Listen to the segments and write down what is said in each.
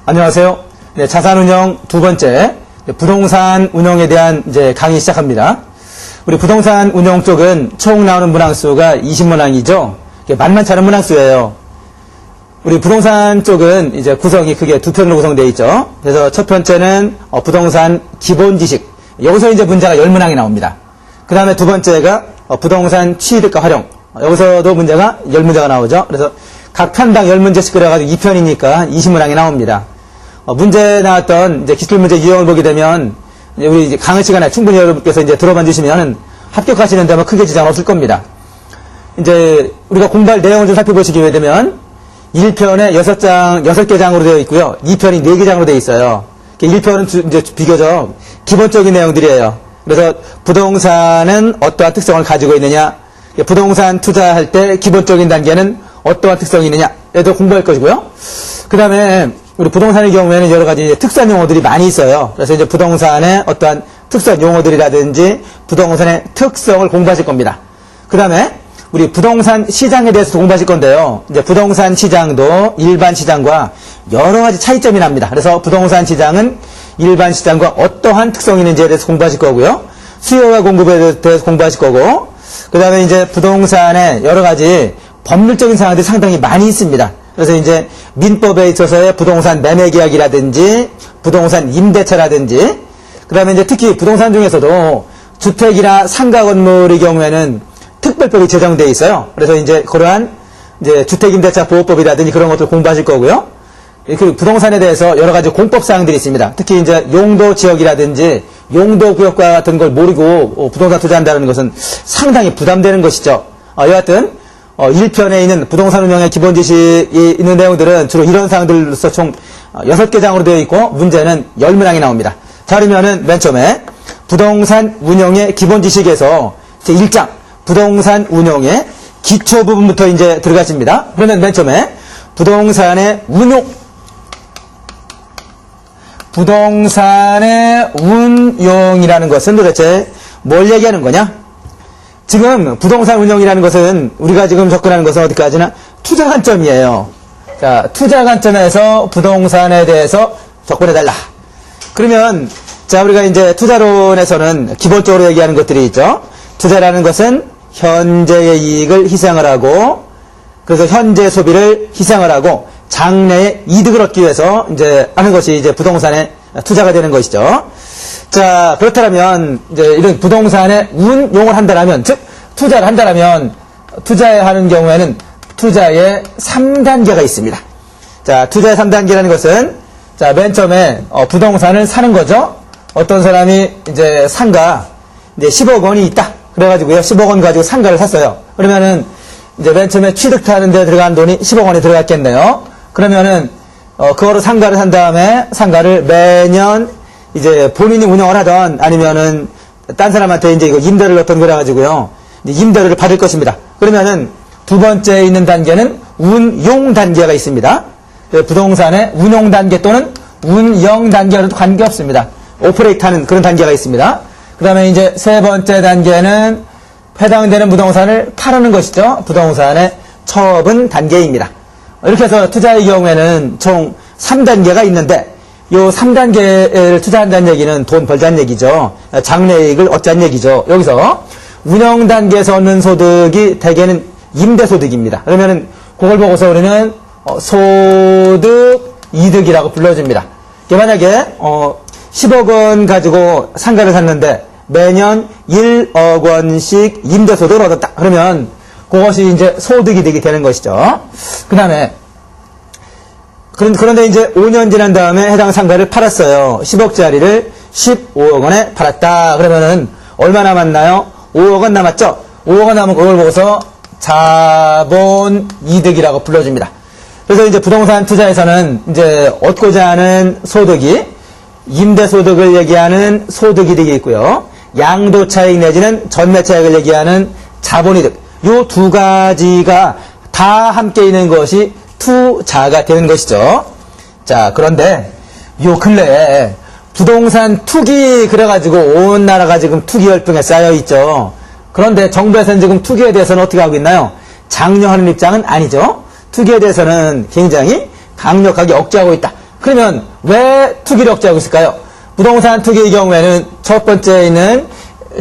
안녕하세요. 네, 자산운용 두 번째, 부동산 운용에 대한 이제 강의 시작합니다. 우리 부동산 운용 쪽은 총 나오는 문항수가 20문항이죠. 만만치 않은 문항수예요. 우리 부동산 쪽은 이제 구성이 크게 두 편으로 구성되어 있죠. 그래서 첫 번째는 부동산 기본 지식. 여기서 이제 문제가 10문항이 나옵니다. 그 다음에 두 번째가 부동산 취득과 활용. 여기서도 문제가 10문제가 나오죠. 그래서 각 편당 10문제씩 그려가지고 2편이니까 20문항이 나옵니다. 문제 나왔던 이제 기출문제 유형을 보게 되면 우리 이제 강의 시간에 충분히 여러분께서 이제 들어봐 주시면 합격하시는 데면 크게 지장 없을 겁니다. 이제 우리가 공부할 내용을 좀 살펴보시게 되면 1편에 6개 장으로 되어 있고요. 2편이 4개 장으로 되어 있어요. 1편은 이제 비교적 기본적인 내용들이에요. 그래서 부동산은 어떠한 특성을 가지고 있느냐, 부동산 투자할 때 기본적인 단계는 어떠한 특성이 있느냐, 얘도 공부할 것이고요. 그 다음에 우리 부동산의 경우에는 여러 가지 이제 특산 용어들이 많이 있어요. 그래서 이제 부동산의 어떠한 특산 용어들이라든지 부동산의 특성을 공부하실 겁니다. 그 다음에 우리 부동산 시장에 대해서 공부하실 건데요. 이제 부동산 시장도 일반 시장과 여러 가지 차이점이 납니다. 그래서 부동산 시장은 일반 시장과 어떠한 특성이 있는지에 대해서 공부하실 거고요. 수요와 공급에 대해서 공부하실 거고, 그 다음에 이제 부동산의 여러 가지 법률적인 사항들이 상당히 많이 있습니다. 그래서 이제 민법에 있어서의 부동산 매매 계약이라든지 부동산 임대차라든지, 그 다음에 이제 특히 부동산 중에서도 주택이나 상가 건물의 경우에는 특별법이 제정되어 있어요. 그래서 이제 그러한 이제 주택임대차 보호법이라든지 그런 것들 공부하실 거고요. 그리고 부동산에 대해서 여러 가지 공법 사항들이 있습니다. 특히 이제 용도 지역이라든지 용도 구역과 같은 걸 모르고 부동산 투자한다는 것은 상당히 부담되는 것이죠. 여하튼 1편에 있는 부동산 운영의 기본 지식이 있는 내용들은 주로 이런 사항들로서 총 6개 장으로 되어 있고 문제는 10문항이 나옵니다. 자, 그러면은 맨 처음에 부동산 운영의 기본 지식에서 제 1장 부동산 운용의 기초 부분부터 이제 들어가십니다. 그러면 맨 처음에 부동산의 운용이라는 것은 도대체 뭘 얘기하는 거냐? 지금 부동산 운용이라는 것은 우리가 지금 접근하는 것은 어디까지나 투자 관점이에요. 자, 투자 관점에서 부동산에 대해서 접근해달라. 그러면 자, 우리가 이제 투자론에서는 기본적으로 얘기하는 것들이 있죠. 투자라는 것은 현재의 이익을 희생을 하고, 그래서 현재 소비를 희생을 하고 장래의 이득을 얻기 위해서 이제 하는 것이 이제 부동산의 투자가 되는 것이죠. 자, 그렇다면 이제 이런 부동산의 운용을 한다라면, 즉 투자를 한다라면 투자하는 경우에는 투자의 3단계가 있습니다. 자, 투자의 3단계라는 것은 자, 맨 처음에 부동산을 사는 거죠. 어떤 사람이 이제 상가 이제 10억 원이 있다. 그래가지고요, 10억 원 가지고 상가를 샀어요. 그러면은 이제 맨 처음에 취득하는 데 들어간 돈이 10억 원이 들어갔겠네요. 그러면은 그거로 상가를 산 다음에 상가를 매년 이제 본인이 운영을 하던 아니면은 딴 사람한테 이제 이거 임대를 넣었던 거라 가지고요, 임대료를 받을 것입니다. 그러면은 두 번째 있는 단계는 운용 단계가 있습니다. 부동산의 운용 단계 또는 운영 단계와도 관계없습니다. 오퍼레이트하는 그런 단계가 있습니다. 그 다음에 이제 세 번째 단계는 해당되는 부동산을 팔아는 것이죠. 부동산의 처분 단계입니다. 이렇게 해서 투자의 경우에는 총 3단계가 있는데, 요 3단계를 투자한다는 얘기는 돈 벌자는 얘기죠. 장래이익을 얻자는 얘기죠. 여기서 운영 단계에서 얻는 소득이 대개는 임대소득입니다. 그러면은 그걸 보고서 우리는 소득 이득이라고 불러줍니다. 만약에 10억 원 가지고 상가를 샀는데 매년 1억 원씩 임대소득을 얻었다. 그러면 그것이 이제 소득이득이 되는 것이죠. 그 다음에 그런데 이제 5년 지난 다음에 해당 상가를 팔았어요. 10억짜리를 15억 원에 팔았다. 그러면은 얼마 남았나요? 5억 원 남았죠? 5억 원 남은 그걸 보고서 자본이득이라고 불러줍니다. 그래서 이제 부동산 투자에서는 이제 얻고자 하는 소득이 임대소득을 얘기하는 소득이득이 있고요. 양도차익 내지는 전매차익을 얘기하는 자본이득. 요 두 가지가 다 함께 있는 것이 투자가 되는 것이죠. 자, 그런데 요 근래에 부동산 투기 그래가지고 온 나라가 지금 투기 열풍에 쌓여 있죠. 그런데 정부에서는 지금 투기에 대해서는 어떻게 하고 있나요? 장려하는 입장은 아니죠. 투기에 대해서는 굉장히 강력하게 억제하고 있다. 그러면 왜 투기를 억제하고 있을까요? 부동산 투기의 경우에는 첫 번째에 있는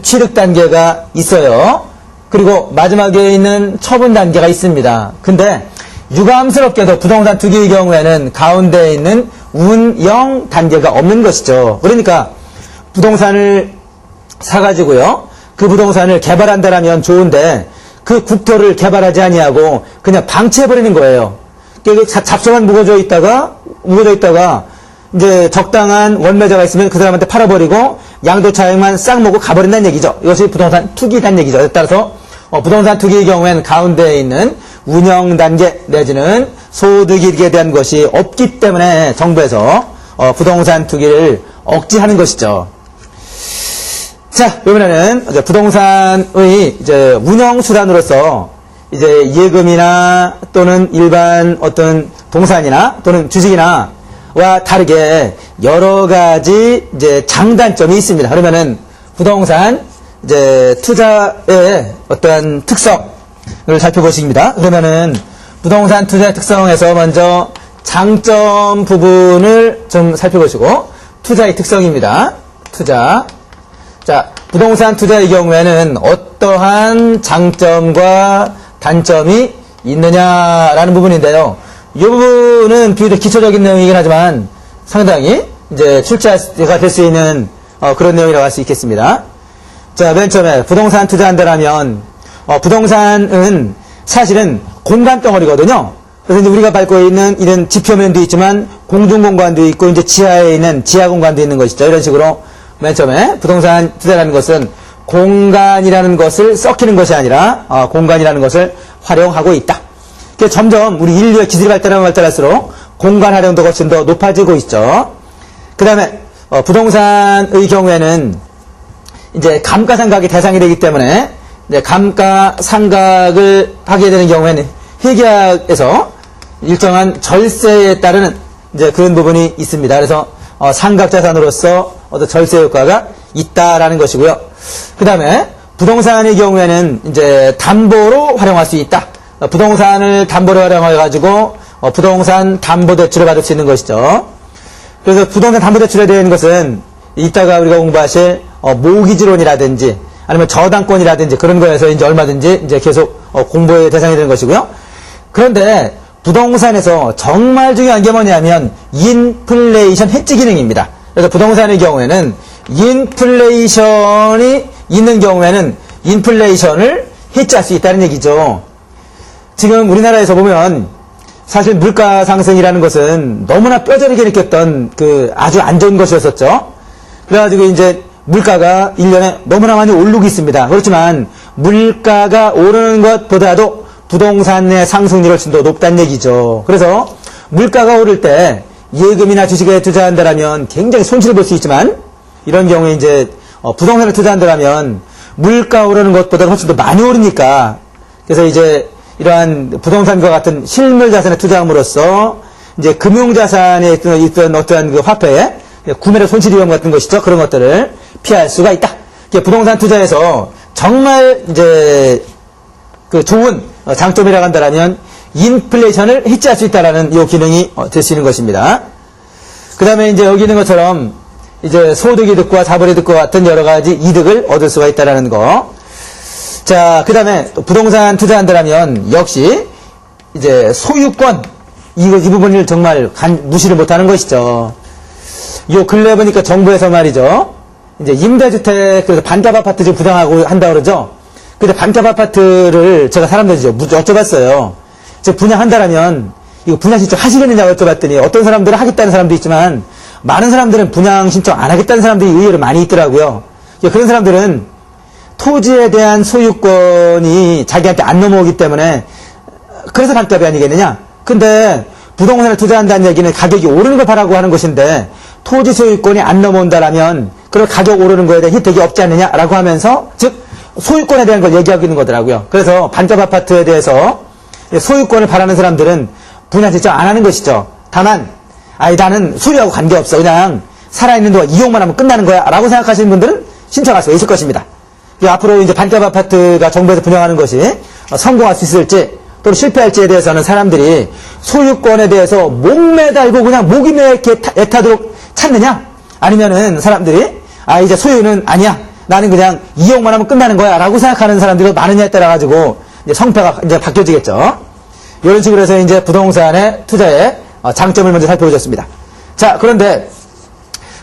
취득 단계가 있어요. 그리고 마지막에 있는 처분 단계가 있습니다. 근데 유감스럽게도 부동산 투기의 경우에는 가운데에 있는 운영 단계가 없는 것이죠. 그러니까 부동산을 사가지고요. 그 부동산을 개발한다라면 좋은데 그 국토를 개발하지 아니하고 그냥 방치해버리는 거예요. 잡초만 묵어져 있다가 이제 적당한 원매자가 있으면 그 사람한테 팔아버리고 양도 차익만 싹 먹고 가버린다는 얘기죠. 이것이 부동산 투기란 얘기죠. 따라서 부동산 투기의 경우에는 가운데에 있는 운영 단계 내지는 소득이익에 대한 것이 없기 때문에 정부에서 부동산 투기를 억제하는 것이죠. 자, 이번에는 이제 부동산의 이제 운영 수단으로서 이제 예금이나 또는 일반 어떤 동산이나 또는 주식이나 와 다르게 여러 가지 이제 장단점이 있습니다. 그러면은 부동산 이제 투자의 어떠한 특성을 살펴보십니다. 그러면은 부동산 투자의 특성에서 먼저 장점 부분을 좀 살펴보시고 투자의 특성입니다. 투자. 자, 부동산 투자의 경우에는 어떠한 장점과 단점이 있느냐라는 부분인데요. 이 부분은 비교적 기초적인 내용이긴 하지만 상당히 이제 출제가 될 수 있는 그런 내용이라고 할 수 있겠습니다. 자, 맨 처음에 부동산 투자한다라면 부동산은 사실은 공간 덩어리거든요. 그래서 이제 우리가 밟고 있는 이런 지표면도 있지만 공중공간도 있고 이제 지하에 있는 지하 공간도 있는 것이죠. 이런 식으로 맨 처음에 부동산 투자라는 것은 공간이라는 것을 썩히는 것이 아니라 공간이라는 것을 활용하고 있다. 점점 우리 인류의 기술이 발달하면 발달할수록 공간 활용도가 훨씬 더 높아지고 있죠. 그 다음에 부동산의 경우에는 이제 감가상각이 대상이 되기 때문에 이제 감가상각을 하게 되는 경우에는 회계학에서 일정한 절세에 따르는 이제 그런 부분이 있습니다. 그래서 상각자산으로서 어떤 절세 효과가 있다라는 것이고요. 그 다음에 부동산의 경우에는 이제 담보로 활용할 수 있다. 부동산을 담보로 활용해가지고 부동산 담보대출을 받을 수 있는 것이죠. 그래서 부동산 담보대출에 대한 것은 이따가 우리가 공부하실 모기지론이라든지 아니면 저당권이라든지 그런 거에서 이제 얼마든지 이제 계속 공부의 대상이 되는 것이고요. 그런데 부동산에서 정말 중요한 게 뭐냐면 인플레이션 해지 기능입니다. 그래서 부동산의 경우에는 인플레이션이 있는 경우에는 인플레이션을 해지할 수 있다는 얘기죠. 지금 우리나라에서 보면 사실 물가 상승이라는 것은 너무나 뼈저리게 느꼈던 그 아주 안 좋은 것이었었죠. 그래가지고 이제 물가가 1년에 너무나 많이 오르고 있습니다. 그렇지만 물가가 오르는 것보다도 부동산의 상승률이 훨씬 더 높다는 얘기죠. 그래서 물가가 오를 때 예금이나 주식에 투자한다라면 굉장히 손실을 볼 수 있지만 이런 경우에 이제 부동산에 투자한다라면 물가 오르는 것보다 훨씬 더 많이 오르니까 그래서 이제 이러한 부동산과 같은 실물 자산에 투자함으로써 이제 금융자산에 있던 어떠한 그 화폐에 구매력 손실 위험 같은 것이죠. 그런 것들을 피할 수가 있다. 부동산 투자에서 정말 이제 그 좋은 장점이라고 한다면 인플레이션을 해지할 수 있다라는 이 기능이 될 수 있는 것입니다. 그 다음에 이제 여기 있는 것처럼 이제 소득이득과 자본이득과 같은 여러 가지 이득을 얻을 수가 있다라는 거. 자, 그 다음에 부동산 투자한다면 역시 이제 소유권 이 부분을 정말 무시를 못하는 것이죠. 요 근래 보니까 정부에서 말이죠. 이제 임대주택 그래서 반값 아파트 지금 분양하고 한다 그러죠. 근데 반값 아파트를 제가 사람들이죠 여쭤봤어요. 즉 분양한다라면 이거 분양 신청 하시겠느냐고 여쭤봤더니 어떤 사람들은 하겠다는 사람도 있지만 많은 사람들은 분양 신청 안 하겠다는 사람들이 의외로 많이 있더라고요. 그런 사람들은 토지에 대한 소유권이 자기한테 안 넘어오기 때문에 그래서 반값이 아니겠느냐. 근데 부동산을 투자한다는 얘기는 가격이 오르는 걸 바라고 하는 것인데 토지 소유권이 안 넘어온다라면 그런 가격 오르는 거에 대한 혜택이 없지 않느냐라고 하면서 즉 소유권에 대한 걸 얘기하고 있는 거더라고요. 그래서 반값 아파트에 대해서 소유권을 바라는 사람들은 분양 신청 안 하는 것이죠. 다만 나는 소유하고 관계없어. 그냥 살아있는 동안 이용만 하면 끝나는 거야 라고 생각하시는 분들은 신청할 수가 있을 것입니다. 앞으로 이제 반값 아파트가 정부에서 분양하는 것이 성공할 수 있을지 또는 실패할지에 대해서는 사람들이 소유권에 대해서 목매달고 그냥 목이 이렇게 애타도록 찾느냐? 아니면은 사람들이 이제 소유는 아니야. 나는 그냥 이용만 하면 끝나는 거야. 라고 생각하는 사람들이 많으냐에 따라 가지고 이제 성패가 이제 바뀌어지겠죠. 이런 식으로 해서 이제 부동산의 투자의 장점을 먼저 살펴보셨습니다. 자, 그런데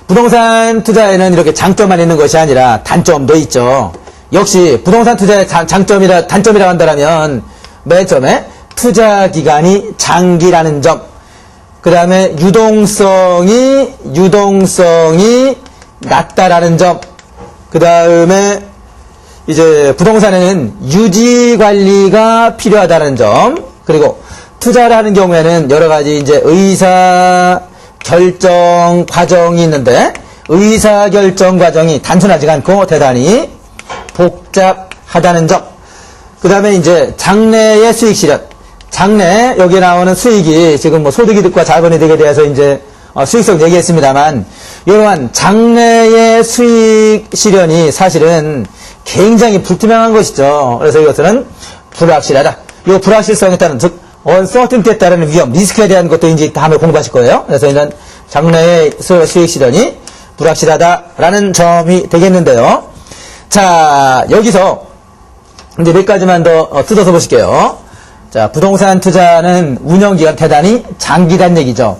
부동산 투자에는 이렇게 장점만 있는 것이 아니라 단점도 있죠. 역시 부동산 투자의 단점이라고 한다면 맨 처음에 투자 기간이 장기라는 점, 그 다음에 유동성이 낮다라는 점, 그 다음에 이제 부동산에는 유지 관리가 필요하다는 점, 그리고 투자를 하는 경우에는 여러 가지 이제 의사 결정 과정이 있는데 의사 결정 과정이 단순하지가 않고 대단히 복잡하다는 점. 그 다음에 이제 장래의 수익 실현. 장래 여기에 나오는 수익이 지금 뭐 소득이득과 자본이득에 대해서 이제 수익성 얘기했습니다만 이러한 장래의 수익 실현이 사실은 굉장히 불투명한 것이죠. 그래서 이것은 불확실하다. 이 불확실성에 따른 즉 uncertainty에 따르는 위험, 리스크에 대한 것도 이제 다음에 공부하실 거예요. 그래서 이런 장래의 수익 실현이 불확실하다라는 점이 되겠는데요. 자, 여기서 이제 몇 가지만 더 뜯어서 보실게요. 자, 부동산 투자는 운영기간 대단히 장기란 얘기죠.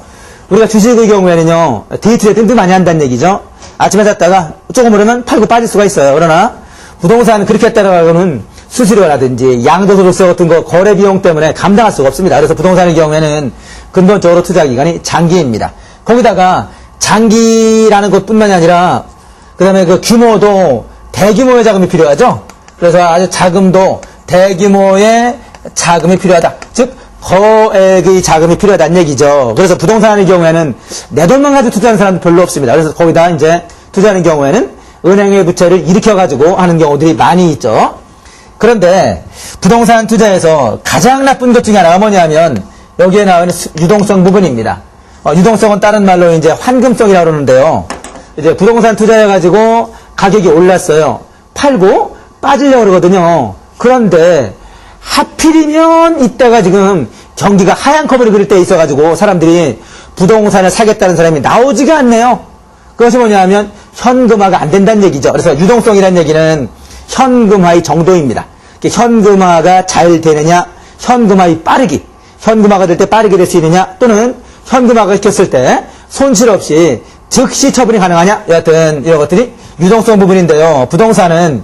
우리가 주식의 경우에는요, 데이 트레이딩도 많이 한다는 얘기죠. 아침에 잤다가 조금 오르면 팔고 빠질 수가 있어요. 그러나 부동산은 그렇게 따라가고는 수수료라든지 양도소득세 같은 거 거래 비용 때문에 감당할 수가 없습니다. 그래서 부동산의 경우에는 근본적으로 투자 기간이 장기입니다. 거기다가 장기라는 것뿐만이 아니라 그 다음에 그 규모도 대규모의 자금이 필요하죠. 그래서 아주 자금도 대규모의 자금이 필요하다. 즉 거액의 자금이 필요하다는 얘기죠. 그래서 부동산의 경우에는 내 돈만 가지고 투자하는 사람도 별로 없습니다. 그래서 거기다 이제 투자하는 경우에는 은행의 부채를 일으켜가지고 하는 경우들이 많이 있죠. 그런데 부동산 투자에서 가장 나쁜 것 중에 하나가 뭐냐면 여기에 나오는 유동성 부분입니다. 유동성은 다른 말로 이제 환금성이라고 그러는데요. 이제 부동산 투자해가지고 가격이 올랐어요. 팔고 빠지려고 그러거든요. 그런데 하필이면 이때가 지금 경기가 하얀 커브를 그릴 때 있어가지고 사람들이 부동산을 사겠다는 사람이 나오지가 않네요. 그것이 뭐냐면 현금화가 안 된다는 얘기죠. 그래서 유동성이라는 얘기는 현금화의 정도입니다. 현금화가 잘 되느냐, 현금화의 빠르기, 현금화가 될 때 빠르게 될 수 있느냐, 또는 현금화가 시켰을 때 손실 없이 즉시 처분이 가능하냐, 여하튼 이런 것들이 유동성 부분인데요. 부동산은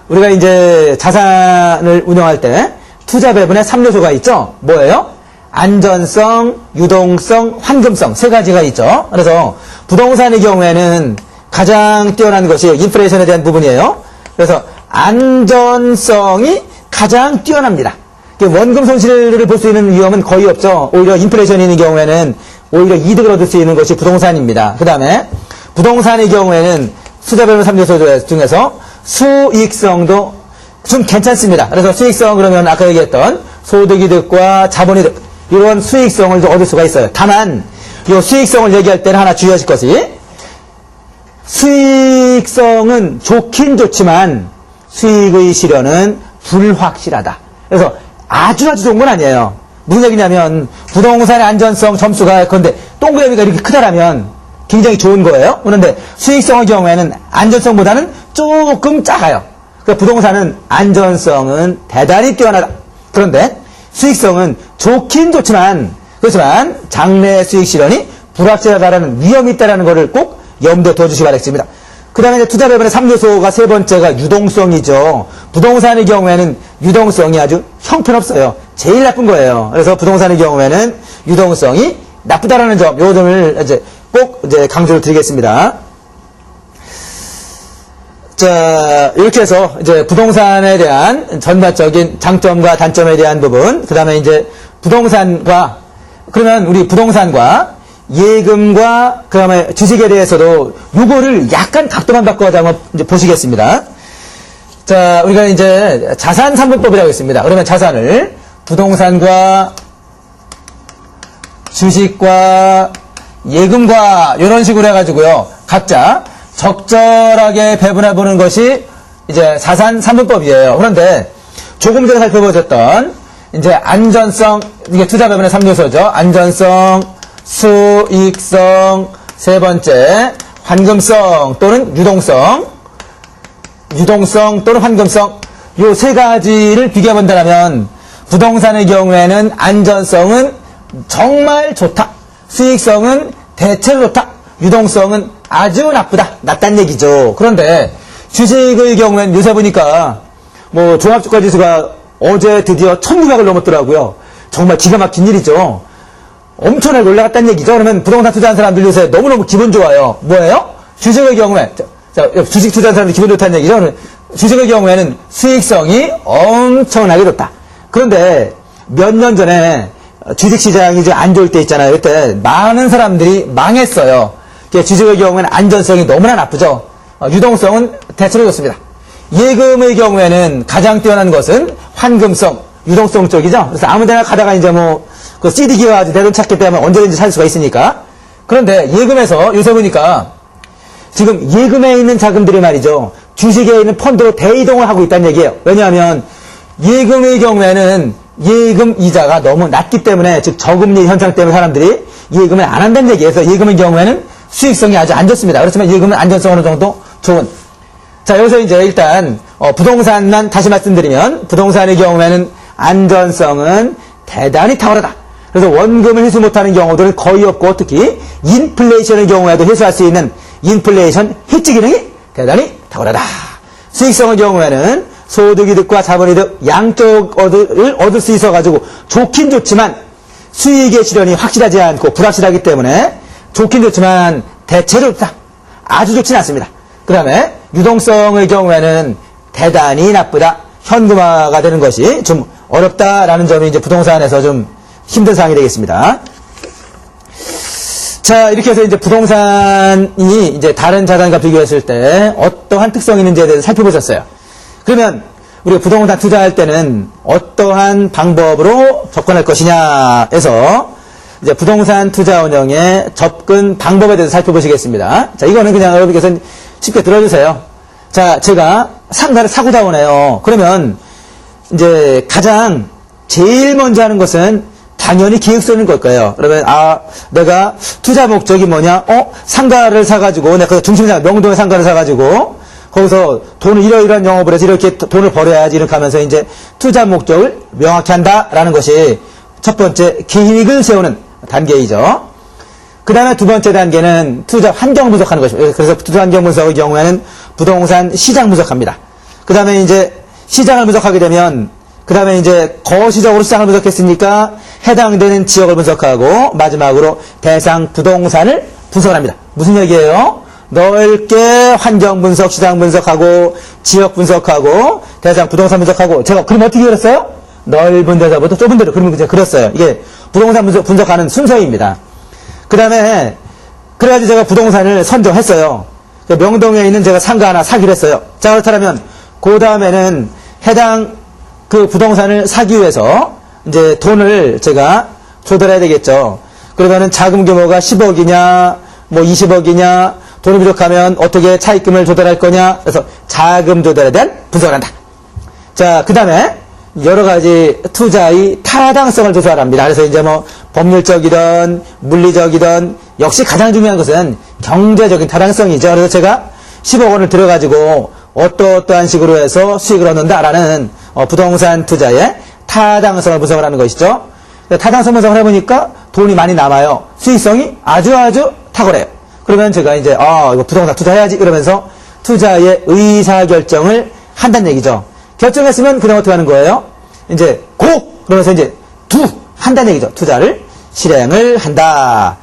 우리가 이제 자산을 운영할 때 투자 배분에 3요소가 있죠. 뭐예요? 안전성, 유동성, 환금성 세 가지가 있죠. 그래서 부동산의 경우에는 가장 뛰어난 것이 인플레이션에 대한 부분이에요. 그래서 안전성이 가장 뛰어납니다. 원금 손실을 볼 수 있는 위험은 거의 없죠. 오히려 인플레이션이 있는 경우에는 오히려 이득을 얻을 수 있는 것이 부동산입니다. 그 다음에 부동산의 경우에는 투자 배분 3요소 중에서 수익성도 좀 괜찮습니다. 그래서 수익성 그러면 아까 얘기했던 소득이득과 자본이득 이런 수익성을 얻을 수가 있어요. 다만 이 수익성을 얘기할 때는 하나 주의하실 것이 수익성은 좋긴 좋지만 수익의 실현은 불확실하다. 그래서 아주 좋은 건 아니에요. 무슨 얘기냐면 부동산의 안전성 점수가 그런데 동그라미가 이렇게 크다라면 굉장히 좋은 거예요. 그런데 수익성의 경우에는 안전성보다는 조금 작아요. 그러니까 부동산은 안전성은 대단히 뛰어나다. 그런데 수익성은 좋긴 좋지만 그렇지만 장래 수익 실현이 불확실하다라는 위험이 있다는 것을 꼭 염두에 둬주시기 바라겠습니다. 그 다음에 투자 배분의 3요소가 세 번째가 유동성이죠. 부동산의 경우에는 유동성이 아주 형편없어요. 제일 나쁜 거예요. 그래서 부동산의 경우에는 유동성이 나쁘다라는 점, 요 점을 이제 꼭 이제 강조를 드리겠습니다. 자, 이렇게 해서 이제 부동산에 대한 전반적인 장점과 단점에 대한 부분, 그 다음에 이제 부동산과, 그러면 우리 부동산과 예금과 그 다음에 주식에 대해서도 요거를 약간 각도만 바꿔서 한번 이제 보시겠습니다. 자, 우리가 이제 자산 3분법이라고 있습니다. 그러면 자산을 부동산과 주식과 예금과 이런 식으로 해가지고요. 각자 적절하게 배분해 보는 것이 이제 자산 3분법이에요. 그런데 조금 전에 살펴보셨던 이제 안전성, 이게 투자 배분의 3요소죠. 안전성, 수익성, 세 번째, 환금성 또는 유동성. 유동성 또는 환금성. 요 세 가지를 비교해 본다면, 부동산의 경우에는 안전성은 정말 좋다. 수익성은 대체로 좋다. 유동성은 아주 나쁘다. 낮다는 얘기죠. 그런데 주식의 경우에는 요새 보니까 뭐 종합주가 지수가 어제 드디어 1900을 넘었더라고요. 정말 기가 막힌 일이죠. 엄청나게 올라갔다는 얘기죠. 그러면 부동산 투자한 사람들 요새 너무너무 기분 좋아요. 뭐예요? 주식의 경우에, 주식 투자한 사람들 기분 좋다는 얘기죠. 주식의 경우에는 수익성이 엄청나게 좋다. 그런데 몇 년 전에 주식시장이 좀 안 좋을 때 있잖아요. 그때 많은 사람들이 망했어요. 주식의 경우에는 안전성이 너무나 나쁘죠. 유동성은 대체로 좋습니다. 예금의 경우에는 가장 뛰어난 것은 환금성, 유동성 쪽이죠. 그래서 아무데나 가다가 이제 그 CD 기어가지고 내 돈 찾기 때문에 언제든지 살 수가 있으니까. 그런데 예금에서 요새 보니까 지금 예금에 있는 자금들이 말이죠. 주식에 있는 펀드로 대이동을 하고 있다는 얘기예요. 왜냐하면 예금의 경우에는 예금 이자가 너무 낮기 때문에, 즉 저금리 현상 때문에 사람들이 예금을 안 한다는 얘기예요. 그래서 예금의 경우에는 수익성이 아주 안 좋습니다. 그렇지만 예금은 안전성 어느 정도 좋은. 자, 여기서 이제 일단 부동산만 다시 말씀드리면, 부동산의 경우에는 안전성은 대단히 탁월하다. 그래서 원금을 회수 못하는 경우들은 거의 없고, 특히 인플레이션의 경우에도 회수할 수 있는 인플레이션 해지 기능이 대단히 탁월하다. 수익성의 경우에는 소득이득과 자본이득 양쪽을 얻을 수 있어가지고 좋긴 좋지만 수익의 실현이 확실하지 않고 불확실하기 때문에 좋긴 좋지만 대체로 좋다. 아주 좋지는 않습니다. 그 다음에 유동성의 경우에는 대단히 나쁘다. 현금화가 되는 것이 좀 어렵다라는 점이 이제 부동산에서 좀 힘든 사항이 되겠습니다. 자, 이렇게 해서 이제 부동산이 이제 다른 자산과 비교했을 때 어떠한 특성이 있는지에 대해서 살펴보셨어요. 그러면 우리가 부동산 투자할 때는 어떠한 방법으로 접근할 것이냐 해서 이제 부동산 투자 운영의 접근 방법에 대해서 살펴보시겠습니다. 자, 이거는 그냥 여러분께서 쉽게 들어주세요. 자, 제가 상가를 사고자 오네요. 그러면 이제 가장 제일 먼저 하는 것은 당연히 계획서를 걸 거예요. 그러면 내가 투자 목적이 뭐냐? 상가를 사가지고 내가 중심상 명동에 상가를 사가지고 거기서 돈을 이러이러한 영업을 해서 이렇게 돈을 벌어야지 이렇게 하면서 이제 투자 목적을 명확히 한다라는 것이 첫 번째 계획을 세우는 단계이죠. 그 다음에 두 번째 단계는 투자 환경 분석하는 것입니다. 그래서 투자 환경 분석의 경우에는 부동산 시장 분석합니다. 그 다음에 이제 시장을 분석하게 되면 그 다음에 이제 거시적으로 시장을 분석했으니까 해당되는 지역을 분석하고 마지막으로 대상 부동산을 분석을 합니다. 무슨 얘기예요? 넓게 환경 분석, 시장 분석하고 지역 분석하고 대상 부동산 분석하고 제가 그럼 어떻게 그렸어요? 넓은 데서부터 좁은 데로 그림을 제가 그렸어요. 이게 부동산 분석하는 순서입니다. 그 다음에 그래가지고 제가 부동산을 선정했어요. 명동에 있는 제가 상가 하나 사기로 했어요. 자, 그렇다면 그 다음에는 해당 그 부동산을 사기 위해서 이제 돈을 제가 조달해야 되겠죠. 그러면은 자금 규모가 10억이냐, 뭐 20억이냐, 돈이 부족하면 어떻게 차입금을 조달할 거냐, 그래서 자금 조달에 대한 분석을 한다. 자, 그 다음에 여러 가지 투자의 타당성을 조사합니다. 그래서 이제 뭐 법률적이든 물리적이든 역시 가장 중요한 것은 경제적인 타당성이죠. 그래서 제가 10억 원을 들여가지고 어떠한 식으로 해서 수익을 얻는다라는 부동산 투자의 타당성을 분석을 하는 것이죠. 타당성 분석을 해보니까 돈이 많이 남아요. 수익성이 아주 탁월해요. 그러면 제가 이제 이거 부동산 투자해야지 이러면서 투자의 의사결정을 한다는 얘기죠. 결정했으면 그다음 어떻게 하는 거예요? 이제 그러면서 이제 한다는 얘기죠. 투자를 실행을 한다.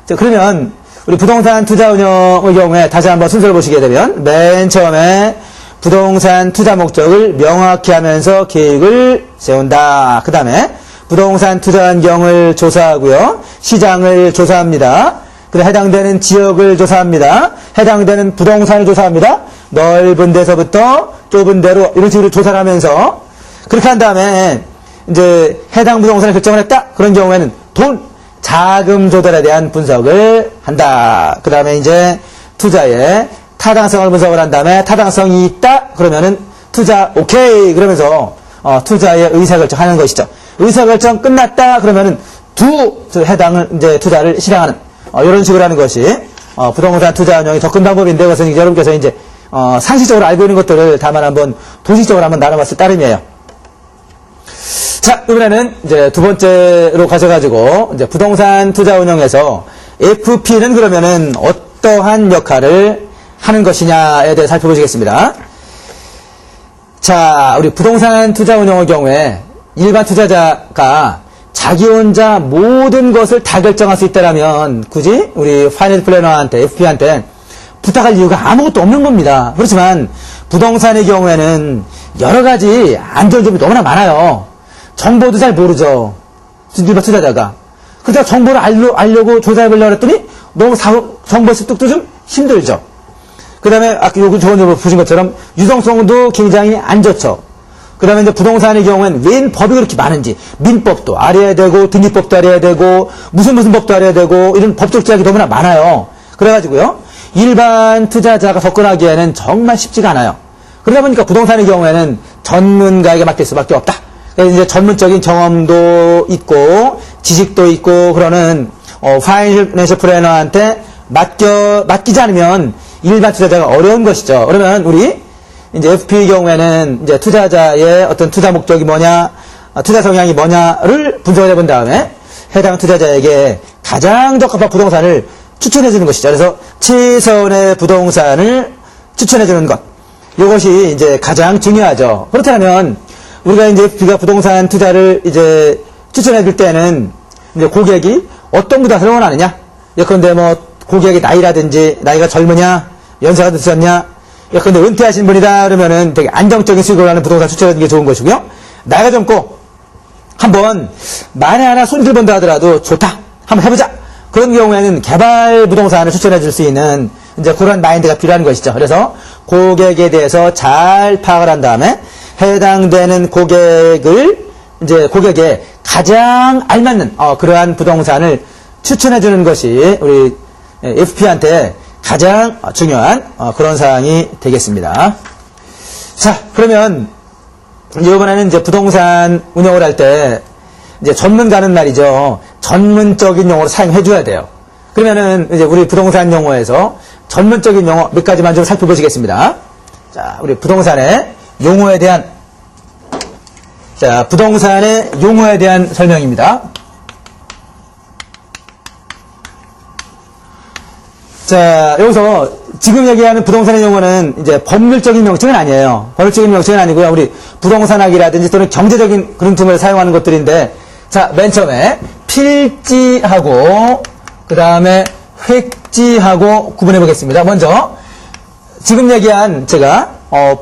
자, 그러면 우리 부동산 투자 운영의 경우에 다시 한번 순서를 보시게 되면 맨 처음에 부동산 투자 목적을 명확히 하면서 계획을 세운다. 그 다음에 부동산 투자 환경을 조사하고요. 시장을 조사합니다. 그다음에 해당되는 지역을 조사합니다. 해당되는 부동산을 조사합니다. 넓은 데서부터 좁은 데로 이런 식으로 조사를 하면서 그렇게 한 다음에 이제 해당 부동산을 결정을 했다. 그런 경우에는 자금 조달에 대한 분석을 한다. 그 다음에 이제 투자의 타당성을 분석을 한 다음에 타당성이 있다. 그러면은 투자 오케이 그러면서 투자의 의사결정하는 것이죠. 의사결정 끝났다 그러면은 해당을 이제 투자를 실행하는 이런 식으로 하는 것이 부동산 투자 운영의 접근 방법인데, 그래서 여러분께서 이제 상식적으로 알고 있는 것들을 다만 한번 도식적으로 한번 나눠봤을 따름이에요. 자, 이번에는 이제 두 번째로 가셔가지고 이제 부동산 투자 운영에서 FP는 그러면은 어떠한 역할을 하는 것이냐에 대해 살펴보시겠습니다. 자, 우리 부동산 투자 운영의 경우에 일반 투자자가 자기 혼자 모든 것을 다 결정할 수 있다라면 굳이 우리 파이낸스 플래너한테, FP한테 부탁할 이유가 아무것도 없는 겁니다. 그렇지만 부동산의 경우에는 여러 가지 안전점이 너무나 많아요. 정보도 잘 모르죠. 일반 투자자가. 그러다 정보를 알려고 조사해보려고 했더니 너무 정보 습득도 좀 힘들죠. 그 다음에 아까 요거 저번 보신 것처럼 유동성도 굉장히 안 좋죠. 그 다음에 이제 부동산의 경우에는 웬 법이 그렇게 많은지 민법도 알아야 되고 등기법도 알아야 되고 무슨 법도 알아야 되고 이런 법적 제약이 너무나 많아요. 그래가지고요 일반 투자자가 접근하기에는 정말 쉽지가 않아요. 그러다 보니까 부동산의 경우에는 전문가에게 맡길 수밖에 없다. 그래서 이제 전문적인 경험도 있고 지식도 있고 그러는 파이낸셜 플래너한테 맡기지 않으면 일반 투자자가 어려운 것이죠. 그러면 우리 이제 FP의 경우에는 이제 투자자의 어떤 투자 목적이 뭐냐, 투자 성향이 뭐냐를 분석해 본 다음에 해당 투자자에게 가장 적합한 부동산을 추천해 주는 것이죠. 그래서 최선의 부동산을 추천해 주는 것. 이것이 이제 가장 중요하죠. 그렇다면 우리가 이제 FP가 부동산 투자를 이제 추천해 줄 때는 이제 고객이 어떤 부동산을 원하느냐. 예컨대 뭐 고객의 나이라든지 나이가 젊으냐, 연세가 드셨냐, 예컨대 은퇴하신 분이다 그러면은 되게 안정적인 수익을 하는 부동산 추천하는 게 좋은 것이고요. 나이가 젊고 한번 만에 하나 손실 본다 하더라도 좋다. 한번 해보자. 그런 경우에는 개발 부동산을 추천해 줄 수 있는 이제 그런 마인드가 필요한 것이죠. 그래서 고객에 대해서 잘 파악을 한 다음에 해당되는 고객을 이제 고객에 가장 알맞는 그러한 부동산을 추천해 주는 것이 우리 FP한테 가장 중요한 그런 사항이 되겠습니다. 자, 그러면 이번에는 이제 부동산 운영을 할 때 이제 전문가는 말이죠. 전문적인 용어로 사용해 줘야 돼요. 그러면은 이제 우리 부동산 용어에서 전문적인 용어 몇 가지만 좀 살펴보시겠습니다. 자, 우리 부동산의 용어에 대한 부동산의 용어에 대한 설명입니다. 자, 여기서 지금 얘기하는 부동산의 용어는 이제 법률적인 명칭은 아니에요. 법률적인 명칭은 아니고요. 우리 부동산학이라든지 또는 경제적인 그런 term을 사용하는 것들인데, 자, 맨 처음에 필지하고 그 다음에 획지하고 구분해 보겠습니다. 먼저 지금 얘기한 제가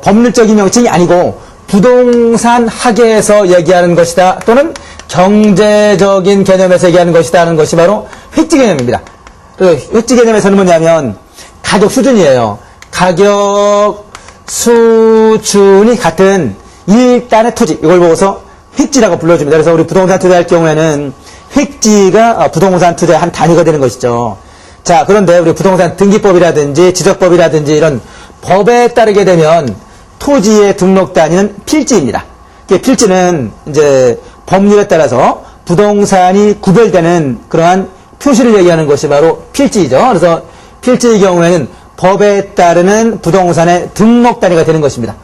법률적인 명칭이 아니고 부동산학에서 얘기하는 것이다 또는 경제적인 개념에서 얘기하는 것이다 하는 것이 바로 획지 개념입니다. 획지 개념에서는 뭐냐면 가격 수준이에요. 가격 수준이 같은 일단의 토지, 이걸 보고서 획지라고 불러줍니다. 그래서 우리 부동산 투자할 경우에는 획지가 부동산 투자의 한 단위가 되는 것이죠. 자, 그런데 우리 부동산 등기법이라든지 지적법이라든지 이런 법에 따르게 되면 토지의 등록 단위는 필지입니다. 필지는 이제 법률에 따라서 부동산이 구별되는 그러한 표시를 얘기하는 것이 바로 필지이죠. 그래서 필지의 경우에는 법에 따르는 부동산의 등록 단위가 되는 것입니다.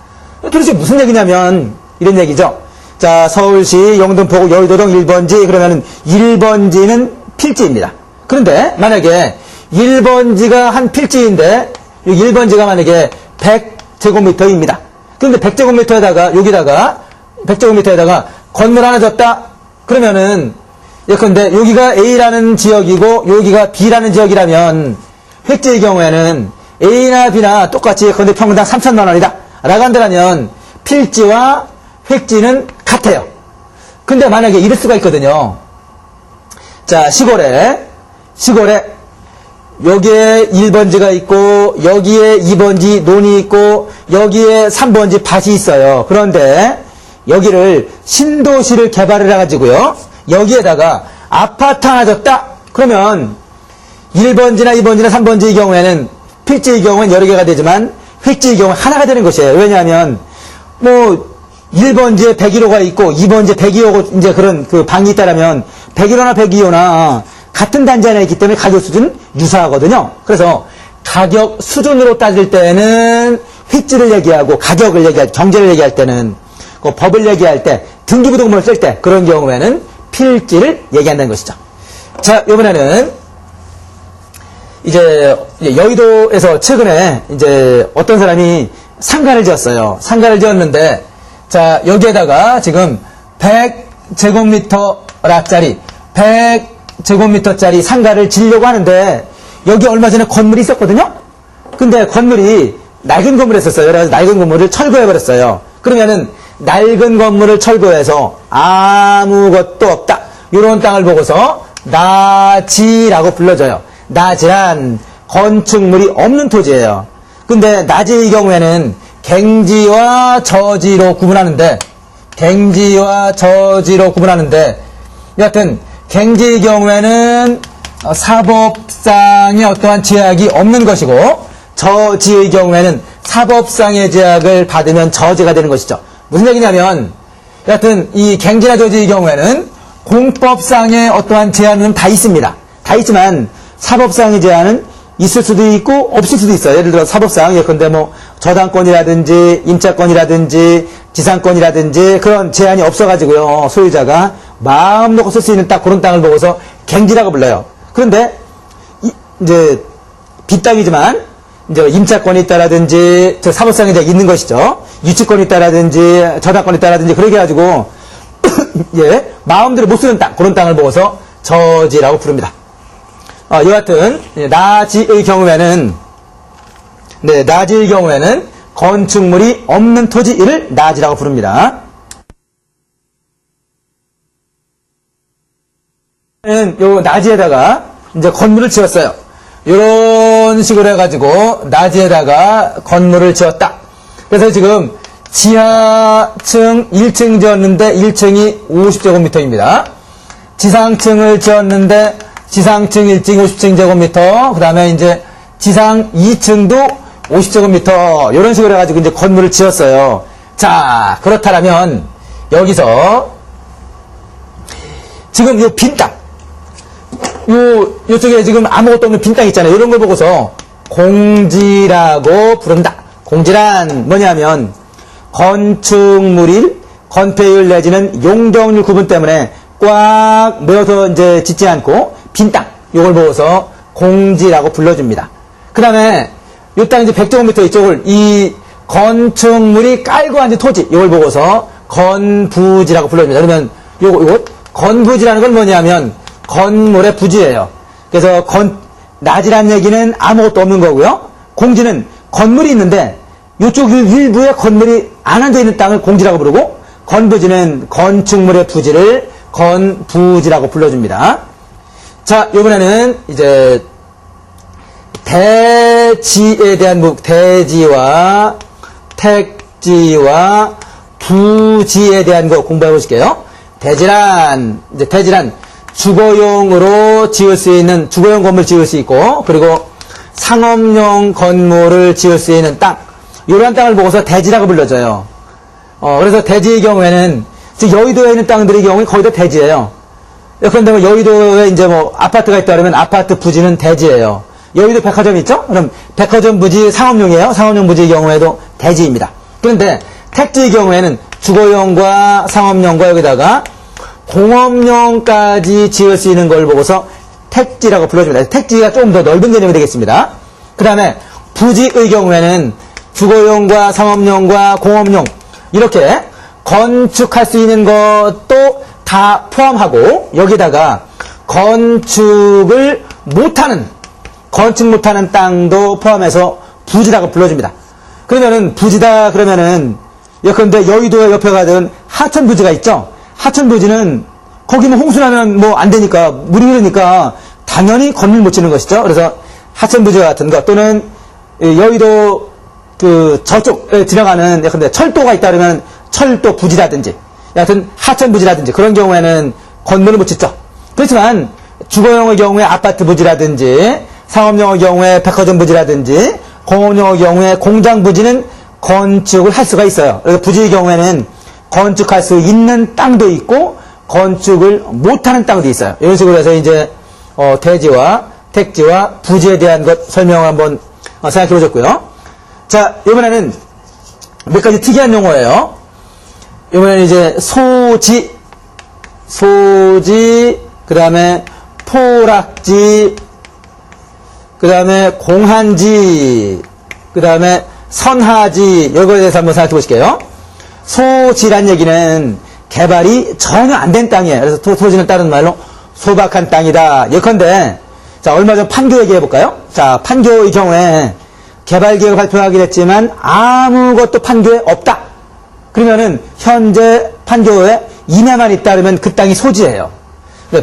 도대체 무슨 얘기냐면 이런 얘기죠. 자, 서울시 영등포구 여의도동 1번지 그러면은 1번지는 필지입니다. 그런데 만약에 1번지가 한 필지인데 1번지가 만약에 100제곱미터입니다. 그런데 100제곱미터에다가 여기다가 100제곱미터에다가 건물 하나 졌다. 그러면은 예컨대 여기가 A라는 지역이고 여기가 B라는 지역이라면 획지의 경우에는 A나 B나 똑같이 건대 평당 3천만 원이다 라고 한다면 필지와 획지는 같아요. 근데 만약에 이럴 수가 있거든요. 자, 시골에 여기에 1번지가 있고 여기에 2번지 논이 있고 여기에 3번지 밭이 있어요. 그런데 여기를 신도시를 개발을 해가지고요. 여기에다가 아파트 하나 졌다? 그러면 1번지나 2번지나 3번지의 경우에는 필지의 경우는 여러 개가 되지만 획지의 경우는 하나가 되는 것이에요. 왜냐하면 뭐 1번지에 101호가 있고 2번지에 102호 이제 그런 그 방이 있다라면 101호나 102호나 같은 단지 안에 있기 때문에 가격 수준은 유사하거든요. 그래서 가격 수준으로 따질 때는 휘지를 얘기하고 가격을 얘기할 경제를 얘기할 때는 그 법을 얘기할 때 등기부등본을 쓸 때 그런 경우에는 필지를 얘기한다는 것이죠. 자, 이번에는 이제 여의도에서 최근에 이제 어떤 사람이 상가를 지었어요. 상가를 지었는데 자, 여기에다가 지금 100제곱미터짜리 100제곱미터짜리 상가를 지으려고 하는데 여기 얼마 전에 건물이 있었거든요. 근데 건물이 낡은 건물이었어요. 그래서 낡은 건물을 철거해버렸어요. 그러면은 낡은 건물을 철거해서 아무것도 없다. 이런 땅을 보고서 나지라고 불러줘요. 나지란 건축물이 없는 토지예요. 근데 나지의 경우에는 갱지와 저지로 구분하는데 여하튼 갱지의 경우에는 사법상의 어떠한 제약이 없는 것이고 저지의 경우에는 사법상의 제약을 받으면 저지가 되는 것이죠. 무슨 얘기냐면 여하튼 이 갱지나 저지의 경우에는 공법상의 어떠한 제한은 다 있습니다. 다 있지만 사법상의 제한은 있을 수도 있고 없을 수도 있어요. 예를 들어 사법상 예컨대 뭐 저당권이라든지 임차권이라든지 지상권이라든지 그런 제한이 없어가지고요. 소유자가 마음 놓고 쓸 수 있는 딱 그런 땅을 보고서 갱지라고 불러요. 그런데 이제 뒷땅이지만 이제 임차권이 있다라든지 저 사법상에 이제 있는 것이죠. 유치권이 있다라든지 저당권이 있다라든지 그렇게 해가지고 예 마음대로 못 쓰는 땅 그런 땅을 보고서 저지라고 부릅니다. 여하튼 나지의 경우에는 나지의 경우에는 건축물이 없는 토지를 나지라고 부릅니다. 요 나지에다가 이제 건물을 지었어요. 이런 식으로 해가지고 나지에다가 건물을 지었다. 그래서 지금 지하층 1층 지었는데 1층이 50제곱미터입니다. 지상층을 지었는데 지상층 1층 50층 제곱미터, 그 다음에 이제 지상 2층도 50제곱미터, 이런 식으로 해가지고 이제 건물을 지었어요. 자, 그렇다면, 여기서, 지금 요 빈 땅, 요쪽에 지금 아무것도 없는 빈 땅 있잖아요. 이런 걸 보고서 공지라고 부른다. 공지란 뭐냐면, 건축물일, 건폐율 내지는 용적률 구분 때문에 꽉 메워서 이제 짓지 않고, 빈 땅, 요걸 보고서 공지라고 불러줍니다. 그 다음에, 요 땅 이제 100제곱미터 이쪽을, 이 건축물이 깔고 앉은 토지, 요걸 보고서 건부지라고 불러줍니다. 그러면, 요거, 건부지라는 건 뭐냐면, 건물의 부지예요. 그래서 나지란 얘기는 아무것도 없는 거고요. 공지는 건물이 있는데, 요쪽 일부에 건물이 안 앉아있는 땅을 공지라고 부르고, 건부지는 건축물의 부지를 건부지라고 불러줍니다. 자, 이번에는 이제 대지에 대한 대지와 택지와 부지에 대한 거 공부해 보실게요. 대지란 주거용으로 지을 수 있는 주거용 건물 지을 수 있고 그리고 상업용 건물을 지을 수 있는 땅 이러한 땅을 보고서 대지라고 불러줘요. 그래서 대지의 경우에는 즉 여의도에 있는 땅들의 경우에 거의 다 대지예요. 그런데 뭐 여의도에 이제 뭐 아파트가 있다 그러면 아파트 부지는 대지예요. 여의도 백화점 있죠? 그럼 백화점 부지 상업용이에요. 상업용 부지의 경우에도 대지입니다. 그런데 택지의 경우에는 주거용과 상업용과 여기다가 공업용까지 지을 수 있는 걸 보고서 택지라고 불러줍니다. 택지가 조금 더 넓은 개념이 되겠습니다. 그 다음에 부지의 경우에는 주거용과 상업용과 공업용 이렇게 건축할 수 있는 것도 다 포함하고 여기다가 건축을 건축 못하는 땅도 포함해서 부지라고 불러줍니다. 그러면은 부지다 그러면은 예컨대 여의도 옆에 가든 하천 부지가 있죠. 하천 부지는 거기 뭐 홍수나면 뭐 안 되니까 물이 흐르니까 당연히 건물 못 지는 것이죠. 그래서 하천 부지 같은 것 또는 여의도 그 저쪽에 지나가는 예컨대 철도가 있다 그러면 철도 부지라든지 여하튼 하천 부지라든지 그런 경우에는 건물을 못 짓죠. 그렇지만 주거용의 경우에 아파트 부지라든지 상업용의 경우에 백화점 부지라든지 공업용의 경우에 공장 부지는 건축을 할 수가 있어요. 그래서 부지의 경우에는 건축할 수 있는 땅도 있고 건축을 못하는 땅도 있어요. 이런 식으로 해서 이제 대지와 택지와 부지에 대한 것 설명을 한번 생각해 보셨고요. 자, 이번에는 몇 가지 특이한 용어예요. 이번에는 이제 소지, 그 다음에 포락지, 그 다음에 공한지, 그 다음에 선하지, 이거에 대해서 한번 생각해 보실게요. 소지란 얘기는 개발이 전혀 안 된 땅이에요. 그래서 토지는 다른 말로 소박한 땅이다. 예컨대, 자, 얼마 전 판교 얘기해 볼까요? 자, 판교의 경우에 개발 계획을 발표하긴 했지만 아무것도 판교에 없다. 그러면은 현재 판교에 임야만 있다 그러면 그 땅이 소지예요.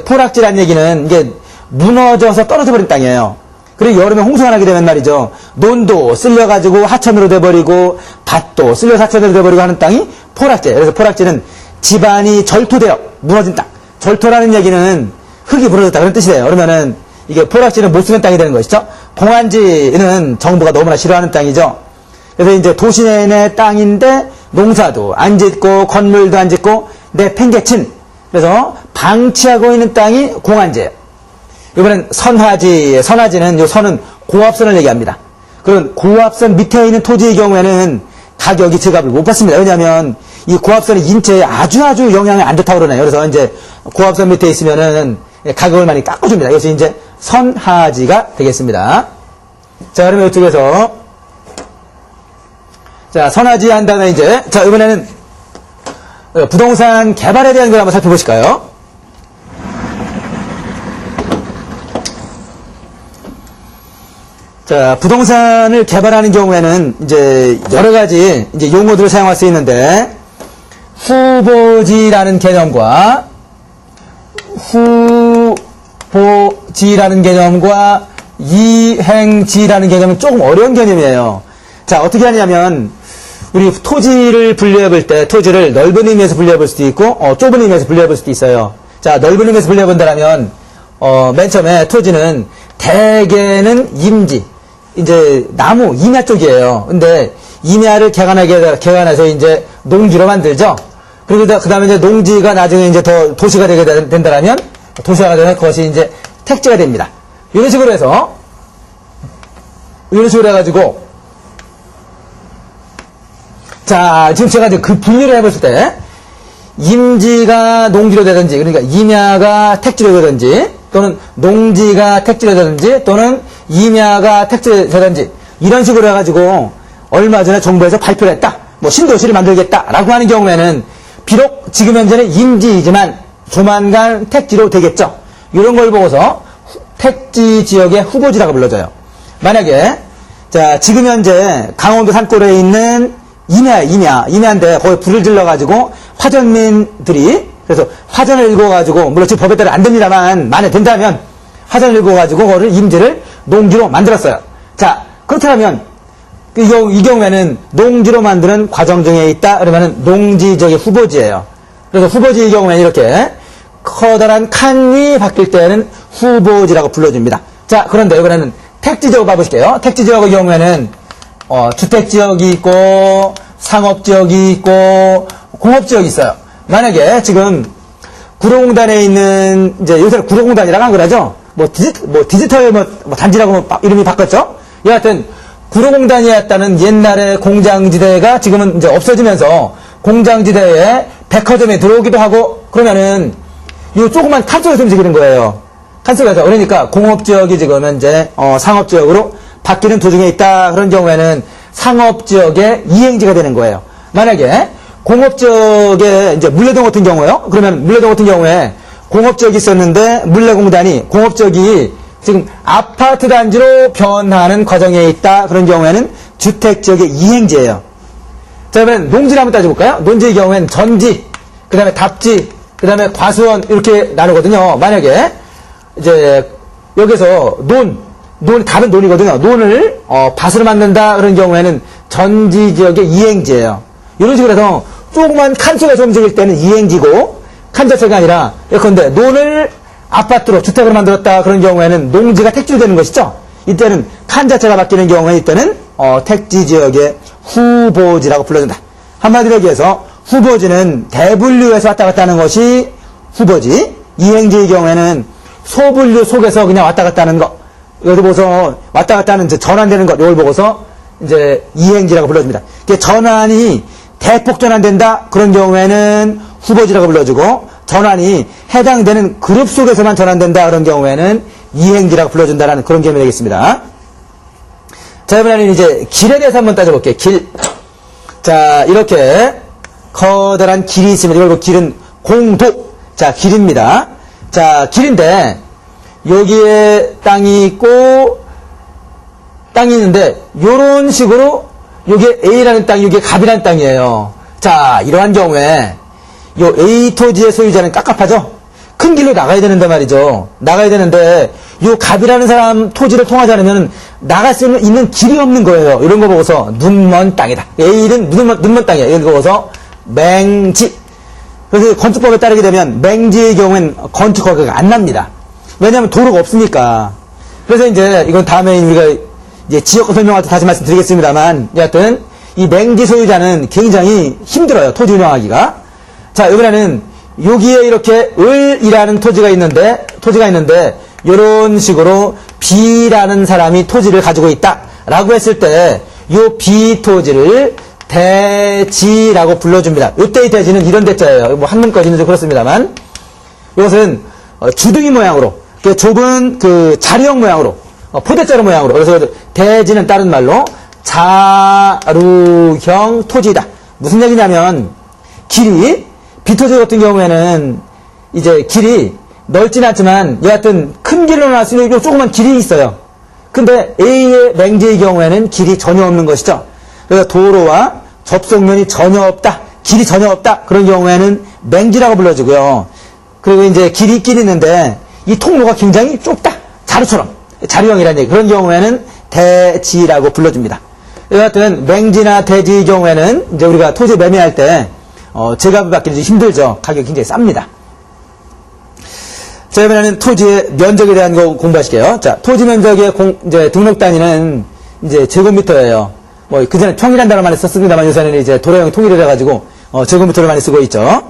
포락지란 얘기는 이게 무너져서 떨어져 버린 땅이에요. 그리고 여름에 홍수가 나게 되면 말이죠. 논도 쓸려가지고 하천으로 돼버리고 밭도 쓸려서 하천으로 돼버리고 하는 땅이 포락지예요. 그래서 포락지는 집안이 절토되어 무너진 땅. 절토라는 얘기는 흙이 무너졌다 그런 뜻이에요. 그러면은 이게 포락지는 못 쓰는 땅이 되는 것이죠. 공한지는 정부가 너무나 싫어하는 땅이죠. 그래서 이제 도시 내의 땅인데 농사도 안 짓고 건물도 안 짓고 내팽개친, 그래서 방치하고 있는 땅이 공한지예요. 이번엔 선하지, 선하지는 요 선은 고압선을 얘기합니다. 그런 고압선 밑에 있는 토지의 경우에는 가격이 제값을 못 받습니다. 왜냐하면 이 고압선이 인체에 아주 영향이 안 좋다고 그러네요. 그래서 이제 고압선 밑에 있으면은 가격을 많이 깎아줍니다. 그래서 이제 선하지가 되겠습니다. 자, 그러면 이쪽에서 자, 선하지 한 다음에 이제 자, 이번에는 부동산 개발에 대한 걸 한번 살펴보실까요? 자, 부동산을 개발하는 경우에는 이제 여러 가지 이제 용어들을 사용할 수 있는데 후보지라는 개념과 이행지라는 개념은 조금 어려운 개념이에요. 자, 어떻게 하냐면 우리 토지를 분류해 볼 때 토지를 넓은 의미에서 분류해 볼 수도 있고 좁은 의미에서 분류해 볼 수도 있어요. 자, 넓은 의미에서 분류해 본다면 맨 처음에 토지는 대개는 임지, 이제 나무, 임야 쪽이에요. 근데 임야를 개간해서 이제 농지로 만들죠. 그리고 그 다음에 이제 농지가 나중에 이제 더 도시가 되게 된다면 도시가 되면 그것이 이제 택지가 됩니다. 이런 식으로 해가지고 자, 지금 제가 이제 그 분류를 해봤을 때 임지가 농지로 되든지, 그러니까 임야가 택지로 되든지, 또는 농지가 택지로 되든지, 또는 임야가 택지로 되든지, 이런 식으로 해가지고 얼마 전에 정부에서 발표를 했다. 뭐 신도시를 만들겠다라고 하는 경우에는 비록 지금 현재는 임지이지만 조만간 택지로 되겠죠. 이런 걸 보고서 택지 지역의 후보지라고 불러줘요. 만약에 자, 지금 현재 강원도 산골에 있는 임야인데 거기 불을 질러가지고 화전민들이 그래서 화전을 일궈가지고 물론 지금 법에 따라 안 됩니다만 만에 된다면 화전을 일궈가지고 그거를 임지를 농지로 만들었어요. 자, 그렇다면 이 경우에는 농지로 만드는 과정 중에 있다 그러면은 농지 지역의 후보지예요. 그래서 후보지의 경우에는 이렇게 커다란 칸이 바뀔 때는 후보지라고 불러줍니다. 자, 그런데 이번에는 택지 지역 봐보실게요. 택지 지역의 경우에는 주택지역이 있고, 상업지역이 있고, 공업지역이 있어요. 만약에 지금 구로공단에 있는, 이제 요새 구로공단이라고 한 거라죠? 디지털 단지라고 이름이 바뀌었죠? 여하튼, 구로공단이었다는 옛날의 공장지대가 지금은 이제 없어지면서 공장지대에 백화점에 들어오기도 하고, 그러면은, 이 조그만 칸소가 생기는 거예요. 칸소가. 그러니까 공업지역이 지금은 이제, 상업지역으로 바뀌는 도중에 있다. 그런 경우에는 상업지역의 이행지가 되는 거예요. 만약에 공업지역에 이제 물레동 같은 경우요. 그러면 물레동 같은 경우에 공업지역이 있었는데 물레공단이 공업지역이 지금 아파트 단지로 변하는 과정에 있다. 그런 경우에는 주택지역의 이행지예요. 자, 그러면 농지를 한번 따져볼까요? 농지의 경우에는 전지, 그 다음에 답지, 그 다음에 과수원 이렇게 나누거든요. 만약에 이제 여기서 답은 논이거든요. 논을 밭으로 만든다 그런 경우에는 전지 지역의 이행지예요. 이런 식으로 해서 조그만 칸수가 움직일 때는 이행지고 칸 자체가 아니라 예컨대 논을 아파트로 주택으로 만들었다 그런 경우에는 농지가 택지로 되는 것이죠. 이때는 칸 자체가 바뀌는 경우에 이때는 택지 지역의 후보지라고 불러준다. 한마디로 얘기해서 후보지는 대분류에서 왔다 갔다 하는 것이 후보지. 이행지의 경우에는 소분류 속에서 그냥 왔다 갔다 하는 거. 여기 보고서 왔다 갔다 하는 전환되는 것. 이걸 보고서 이제 이행지라고 불러줍니다. 전환이 대폭 전환된다. 그런 경우에는 후보지라고 불러주고, 전환이 해당되는 그룹 속에서만 전환된다. 그런 경우에는 이행지라고 불러준다라는 그런 개념이 되겠습니다. 자, 이번에는 이제 길에 대해서 한번 따져볼게요. 길. 자, 이렇게 커다란 길이 있습니다. 이걸 길은 공도. 자, 길입니다. 자, 길인데, 여기에 땅이 있고, 땅이 있는데, 요런 식으로, 요게 A라는 땅이, 요게 갑이라는 땅이에요. 자, 이러한 경우에, 요 A 토지의 소유자는 깝깝하죠? 큰 길로 나가야 되는데 말이죠. 나가야 되는데, 요 갑이라는 사람 토지를 통하지 않으면 나갈 수 있는 길이 없는 거예요. 이런 거 보고서 눈먼 땅이다. A는 눈먼 땅이야. 이런 거 보고서 맹지. 그래서 건축법에 따르게 되면 맹지의 경우엔 건축 허가가 안 납니다. 왜냐하면 도로가 없으니까. 그래서 이제 이건 다음에 우리가 이제 지역구 설명할 때 다시 말씀드리겠습니다만, 여하튼 이 맹지 소유자는 굉장히 힘들어요. 토지 운영하기가. 자, 이번에는 여기에 이렇게 을이라는 토지가 있는데 이런 식으로 B라는 사람이 토지를 가지고 있다라고 했을 때 이 B 토지를 대지라고 불러줍니다. 이때의 대지는 이런 대자예요. 뭐 한문까지는 좀 그렇습니다만, 이것은 주둥이 모양으로, 좁은 그 자루형 모양으로, 포대자루 모양으로. 그래서 대지는 다른 말로 자루형 토지다. 무슨 얘기냐면, 길이 B 토지 같은 경우에는 이제 길이 넓진 않지만 여하튼 큰 길로 나갈 수 있는 조그만 길이 있어요. 근데 A의 맹지의 경우에는 길이 전혀 없는 것이죠. 그래서 도로와 접속면이 전혀 없다. 길이 전혀 없다. 그런 경우에는 맹지라고 불러주고요. 그리고 이제 길이 있긴 있는데 이 통로가 굉장히 좁다. 자루처럼. 자루형이라는 얘기. 그런 경우에는 대지라고 불러줍니다. 여하튼 맹지나 대지의 경우에는 이제 우리가 토지 매매할 때 제값을 받기는 좀 힘들죠. 가격이 굉장히 쌉니다. 자, 이번에는 토지의 면적에 대한 거 공부하실게요. 자, 토지 면적의 이제 등록 단위는 이제 제곱미터예요. 뭐, 그전에 평이란 단어 많이 썼습니다만 요새는 이제 도로형이 통일을 해가지고, 제곱미터를 많이 쓰고 있죠.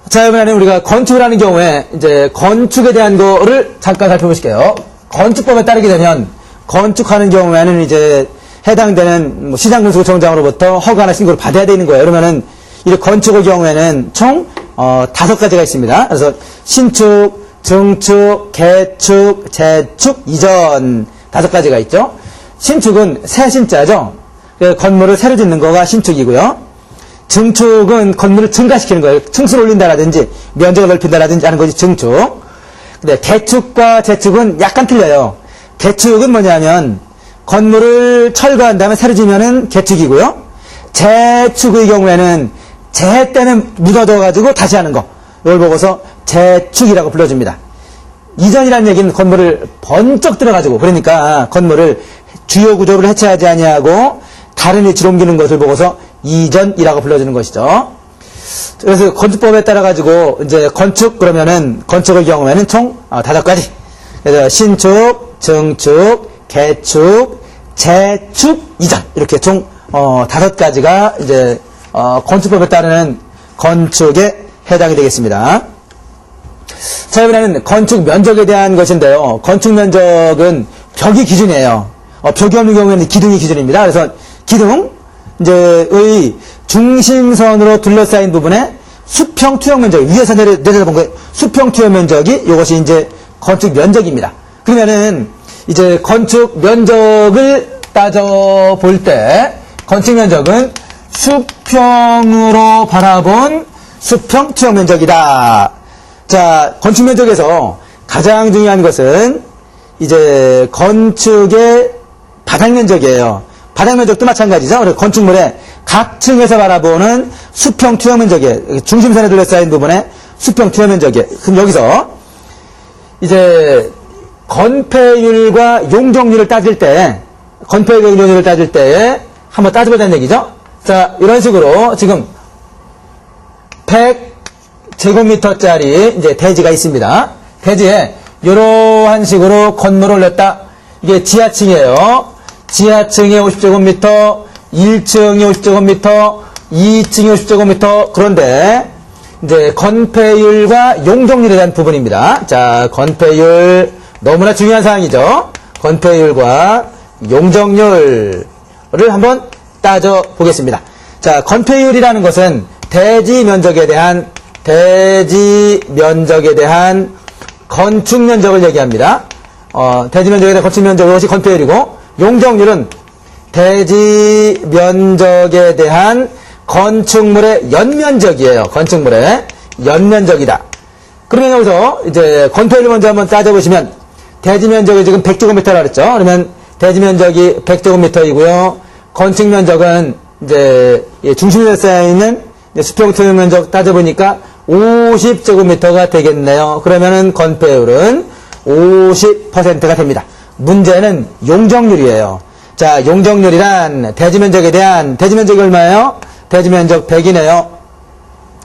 자, 이번에는 우리가 건축을 하는 경우에 이제 건축에 대한 거를 잠깐 살펴보실게요. 건축법에 따르게 되면 건축하는 경우에는 이제 해당되는 뭐 시장군수청장으로부터 허가나 신고를 받아야 되는 거예요. 그러면은 이 건축의 경우에는 총 5가지가 있습니다. 그래서 신축, 증축, 개축, 재축, 이전 5가지가 있죠. 신축은 새 신자죠. 건물을 새로 짓는 거가 신축이고요. 증축은 건물을 증가시키는 거예요. 층수를 올린다라든지 면적을 넓힌다라든지 하는 것이 증축. 근데 개축과 재축은 약간 틀려요. 개축은 뭐냐면 건물을 철거한 다음에 새로 지면은 개축이고요. 재축의 경우에는 재해 때문에 묻어둬가지고 다시 하는 거. 이걸 보고서 재축이라고 불러줍니다. 이전이라는 얘기는 건물을 번쩍 들어가지고, 그러니까 건물을 주요 구조를 해체하지 아니하고 다른 위치로 옮기는 것을 보고서 이전이라고 불러주는 것이죠. 그래서 건축법에 따라가지고 이제 건축 그러면은 건축의 경우에는 총 5가지. 그래서 신축, 증축, 개축, 재축, 이전. 이렇게 총 5가지가 이제 건축법에 따르는 건축에 해당이 되겠습니다. 자, 이번에는 건축 면적에 대한 것인데요. 건축 면적은 벽이 기준이에요. 벽이 없는 경우에는 기둥이 기준입니다. 그래서 기둥, 의 중심선으로 둘러싸인 부분에 수평 투영 면적, 위에서 내려다본 거에 수평 투영 면적이 이것이 이제 건축 면적입니다. 그러면은 이제 건축 면적을 따져볼 때 건축 면적은 수평으로 바라본 수평 투영 면적이다. 자, 건축 면적에서 가장 중요한 것은 이제 건축의 바닥 면적이에요. 바닥 면적도 마찬가지죠. 그래서 건축물의 각 층에서 바라보는 수평 투영 면적이에요. 중심선에 둘러싸인 부분에 수평 투영 면적이에요. 그럼 여기서 이제 건폐율과 용적률을 따질 때, 건폐율과 용적률을 따질 때에 한번 따져보자는 얘기죠. 자, 이런 식으로 지금 100제곱미터짜리 이제 대지가 있습니다. 대지에 이러한 식으로 건물을 올렸다. 이게 지하층이에요. 지하층이 50제곱미터, 1층이 50제곱미터, 2층이 50제곱미터. 그런데 이제 건폐율과 용적률에 대한 부분입니다. 자, 건폐율 너무나 중요한 사항이죠. 건폐율과 용적률을 한번 따져 보겠습니다. 자, 건폐율이라는 것은 대지 면적에 대한 건축 면적을 얘기합니다. 대지 면적에 대한 건축 면적, 이것이 건폐율이고, 용적률은 대지 면적에 대한 건축물의 연면적이에요. 건축물의 연면적이다. 그러면 여기서 이제 건폐율을 먼저 한번 따져보시면, 대지 면적이 지금 100제곱미터라고 그랬죠. 그러면 대지 면적이 100제곱미터이고요. 건축 면적은 이제 중심에 쌓여 있는 수평 토양 면적 따져보니까 50제곱미터가 되겠네요. 그러면은 건폐율은 50%가 됩니다. 문제는 용적률이에요. 자, 용적률이란 대지 면적에 대한, 대지 면적이 얼마예요? 대지 면적 100이네요.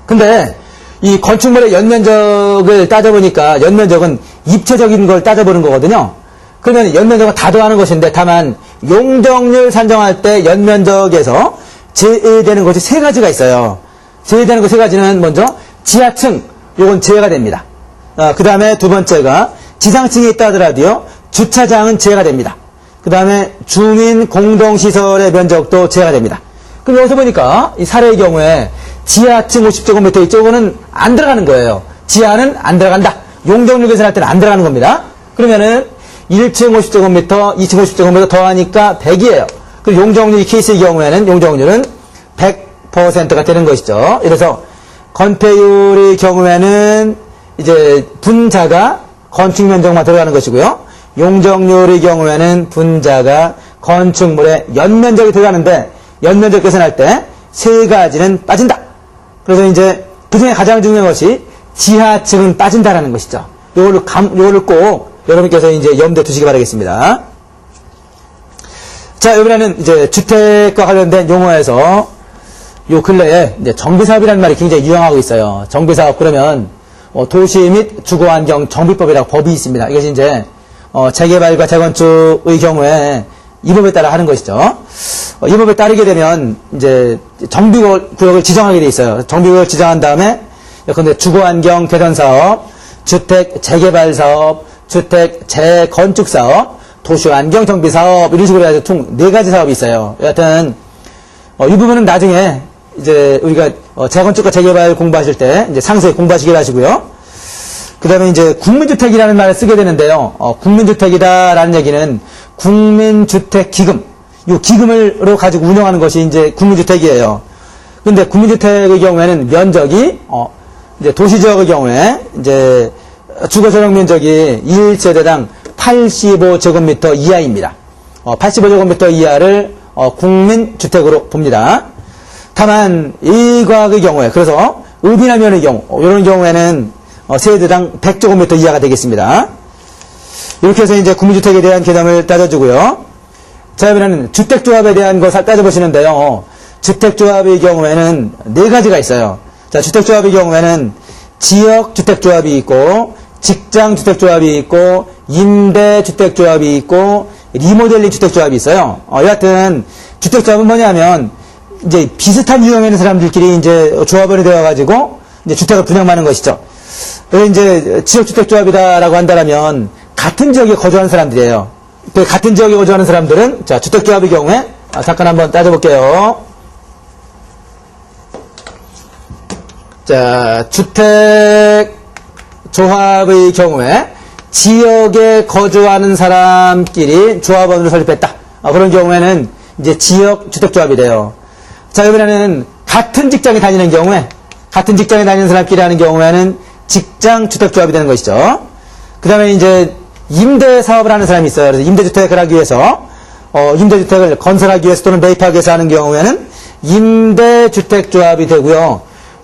근데 이 건축물의 연면적을 따져보니까 연면적은 입체적인 걸 따져보는 거거든요. 그러면 연면적은 다 더하는 것인데, 다만 용적률 산정할 때 연면적에서 제외되는 것이 세 가지가 있어요. 제외되는 것 세 가지는 먼저 지하층, 요건 제외가 됩니다. 그 다음에 두 번째가 지상층에 있다 하더라도요, 주차장은 제외가 됩니다. 그 다음에 주민 공동시설의 면적도 제외가 됩니다. 그럼 여기서 보니까 이 사례의 경우에 지하층 50제곱미터 이쪽은 안 들어가는 거예요. 지하는 안 들어간다. 용적률 계산할 때는 안 들어가는 겁니다. 그러면은 1층 50제곱미터, 2층 50제곱미터 더하니까 100이에요. 그 용적률 이 케이스의 경우에는 용적률은 100%가 되는 것이죠. 그래서 건폐율의 경우에는 이제 분자가 건축 면적만 들어가는 것이고요. 용적률의 경우에는 분자가 건축물의 연면적이 들어가는데, 연면적 계산할 때 세 가지는 빠진다. 그래서 이제 그 중에 가장 중요한 것이 지하층은 빠진다라는 것이죠. 요거를 꼭 여러분께서 이제 염두에 두시기 바라겠습니다. 자, 이번에는 이제 주택과 관련된 용어에서 요 근래에 이제 정비사업이라는 말이 굉장히 유행하고 있어요. 정비사업 그러면 도시 및 주거환경 정비법이라고 법이 있습니다. 이것이 이제 재개발과 재건축의 경우에 이 법에 따라 하는 것이죠. 이 법에 따르게 되면 이제 정비구역을 지정하게 돼 있어요. 정비구역을 지정한 다음에 예컨대 주거환경 개선 사업, 주택 재개발 사업, 주택 재건축 사업, 도시환경 정비 사업 이런 식으로 해서 총 4가지 사업이 있어요. 여하튼 이 부분은 나중에 이제 우리가 재건축과 재개발 공부하실 때 이제 상세히 공부하시길 하시고요. 그 다음에 이제 국민주택이라는 말을 쓰게 되는데요. 국민주택이다라는 얘기는 국민주택기금, 이 기금으로 가지고 운영하는 것이 이제 국민주택이에요. 근데 국민주택의 경우에는 면적이, 이제 도시지역의 경우에 이제 주거전용 면적이 1세대당 85제곱미터 이하입니다. 85제곱미터 이하를 국민주택으로 봅니다. 다만 일과의 경우에, 그래서 읍이나면의 경우, 이런 경우에는 세대당 100제곱미터 이하가 되겠습니다. 이렇게 해서 이제 국민주택에 대한 개념을 따져주고요. 자, 그러면 주택조합에 대한 것을 따져보시는데요. 주택조합의 경우에는 4가지가 있어요. 자, 주택조합의 경우에는 지역주택조합이 있고, 직장주택조합이 있고, 임대주택조합이 있고, 리모델링 주택조합이 있어요. 여하튼, 주택조합은 뭐냐면, 이제 비슷한 유형에 있는 사람들끼리 이제 조합원이 되어가지고, 이제 주택을 분양하는 것이죠. 그래서 이제 지역주택조합이다라고 한다면, 같은 지역에 거주하는 사람들이에요. 그 같은 지역에 거주하는 사람들은, 자, 주택조합의 경우에, 잠깐 한번 따져볼게요. 자, 주택조합의 경우에, 지역에 거주하는 사람끼리 조합원으로 설립했다. 그런 경우에는, 이제 지역주택조합이 돼요. 자, 이번에는 같은 직장에 다니는 경우에, 같은 직장에 다니는 사람끼리 하는 경우에는 직장주택조합이 되는 것이죠. 그 다음에 이제 임대사업을 하는 사람이 있어요. 그래서 임대주택을 하기 위해서, 임대주택을 건설하기 위해서 또는 매입하기 위해서 하는 경우에는 임대주택조합이 되고요.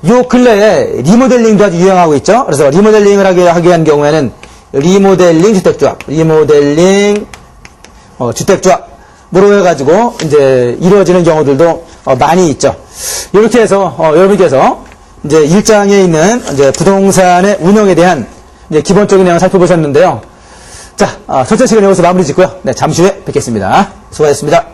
요 근래에 리모델링도 아주 유행하고 있죠. 그래서 리모델링을 하기 위한 경우에는 리모델링 주택조합, 리모델링 주택조합으로 해가지고 이제 이루어지는 경우들도 많이 있죠. 이렇게 해서 여러분께서 이제 1장에 있는 이제 부동산의 운영에 대한 이제 기본적인 내용을 살펴보셨는데요. 자, 첫째 시간 여기서 마무리 짓고요. 네, 잠시 후에 뵙겠습니다. 수고하셨습니다.